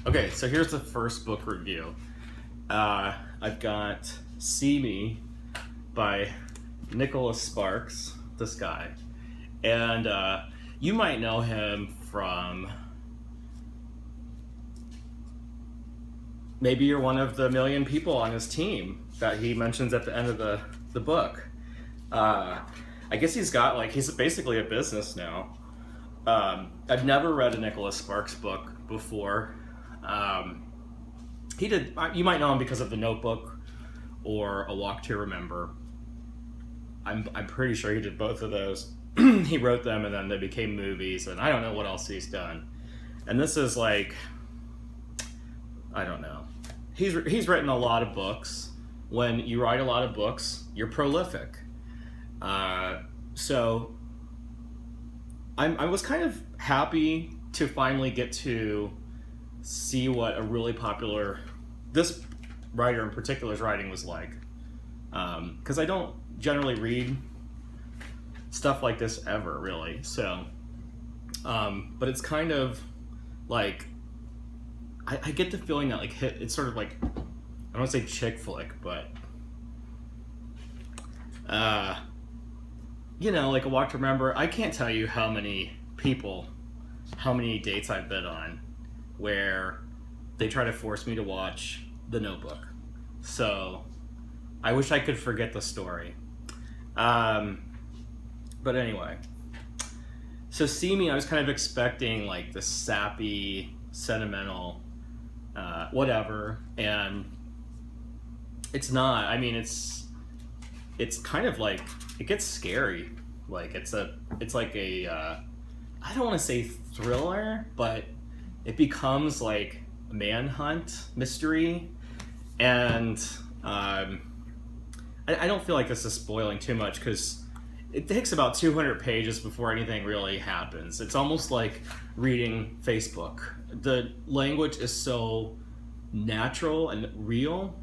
Okay, so here's the first book review. I've got See Me by Nicholas Sparks, this guy. And you might know him from... Maybe you're one of the million people on his team that he mentions at the end of the book. I guess he's basically a business now. I've never read a Nicholas Sparks book before. He did. You might know him because of The Notebook or A Walk to Remember. I'm pretty sure he did both of those. He wrote them and then they became movies, and I don't know what else he's done. And this is like, I don't know. He's written a lot of books. When you write a lot of books, you're prolific. So I was kind of happy to finally get to see what a really popular, this writer in particular's writing was like. Because I don't generally read stuff like this ever, really. So, but it's kind of like, I get the feeling that like it's sort of like, I don't want to say chick flick, but you know, like A Walk to Remember. I can't tell you how many dates I've been on where they try to force me to watch The Notebook. So I wish I could forget the story. But anyway, so See Me, I was kind of expecting like the sappy, sentimental, whatever, and it's not. I mean, it's kind of like, it gets scary. Like it's like a I don't want to say thriller, but it becomes like a manhunt mystery, and I don't feel like this is spoiling too much because it takes about 200 pages before anything really happens. It's almost like reading Facebook. The language is so natural and real.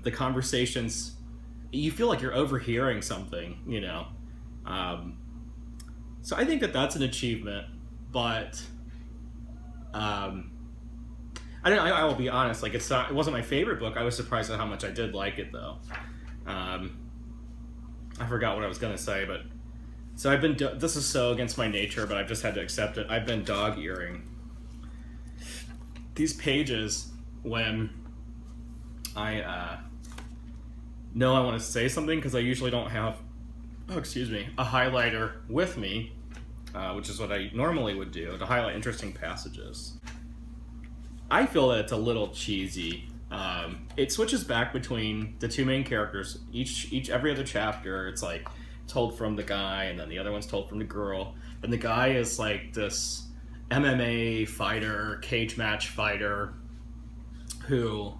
The conversations, you feel like you're overhearing something, you know. So I think that that's an achievement, but I don't know. I will be honest. Like it wasn't my favorite book. I was surprised at how much I did like it, though. I forgot what I was gonna say, but so I've been. This is so against my nature, but I've just had to accept it. I've been dog-earing these pages when I know I want to say something, because I usually don't have, a highlighter with me, which is what I normally would do to highlight interesting passages. I feel that it's a little cheesy. It switches back between the two main characters. Every other chapter, it's like told from the guy, and then the other one's told from the girl. And the guy is like this MMA fighter, cage match fighter, who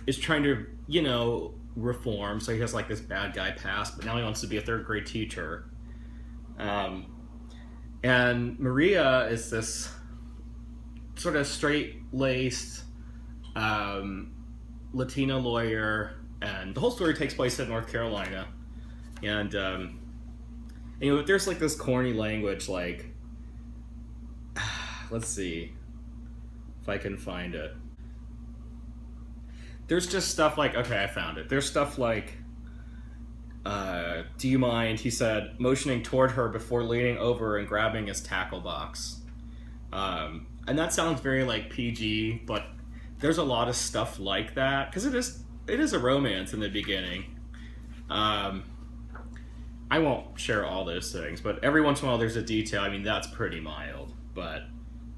is trying to, you know, reform. So he has like this bad guy past, but now he wants to be a third grade teacher. And Maria is this sort of straight-laced Latina lawyer, and the whole story takes place in North Carolina. And you know, there's like this corny language, like, let's see if I can find it. There's just stuff like, okay, I found it. There's stuff like, do you mind, he said, motioning toward her before leaning over and grabbing his tackle box. And that sounds very like PG, but there's a lot of stuff like that, because it is a romance in the beginning. I won't share all those things, but every once in a while there's a detail. I mean, that's pretty mild, but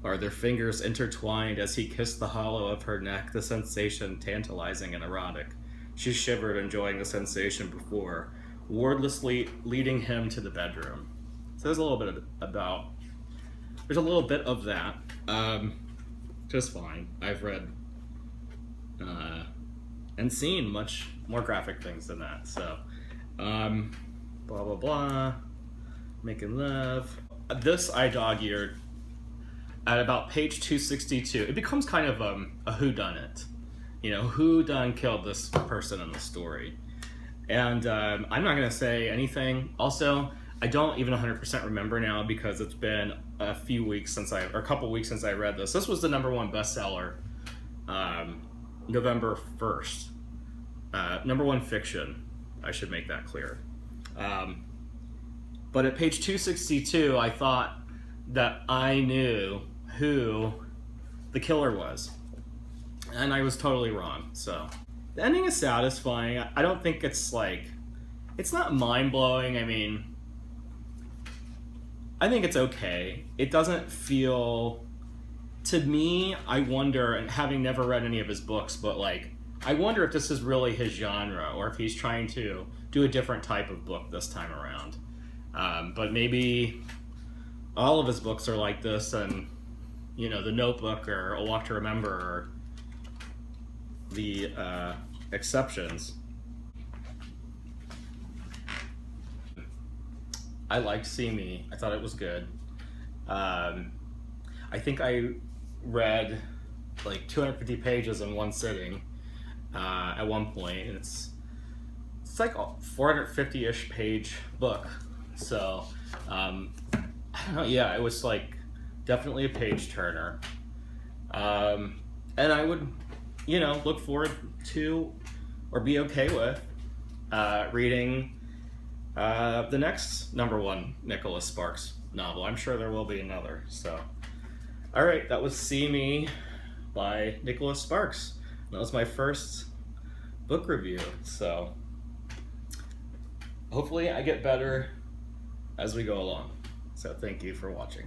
are their fingers intertwined as he kissed the hollow of her neck, the sensation tantalizing and erotic. She shivered, enjoying the sensation before, wordlessly leading him to the bedroom. So there's a little bit of that. Just fine. I've read and seen much more graphic things than that. So, blah blah blah, making love. This I dog-eared at about page 262. It becomes kind of a whodunit. You know, who done killed this person in the story? And I'm not going to say anything. Also, I don't even 100% remember now, because it's been a few weeks since or a couple weeks since I read this. This was the #1 bestseller, November 1st. #1 fiction, I should make that clear. But at page 262, I thought that I knew who the killer was. And I was totally wrong. So the ending is satisfying. I don't think it's like, it's not mind-blowing. I mean, I think it's okay. It doesn't feel, to me, I wonder, and having never read any of his books, but like, I wonder if this is really his genre, or if he's trying to do a different type of book this time around. But maybe all of his books are like this, and you know, The Notebook or A Walk to Remember are the exceptions. I liked See Me. I thought it was good. I think I read like 250 pages in one sitting at one point, and it's like a 450-ish page book. So I don't know. Yeah, it was like definitely a page turner, and I would, you know, look forward to or be okay with reading the next #1 Nicholas Sparks novel. I'm sure there will be another. So, all right, that was See Me by Nicholas Sparks. That was my first book review. So, hopefully I get better as we go along. So, thank you for watching.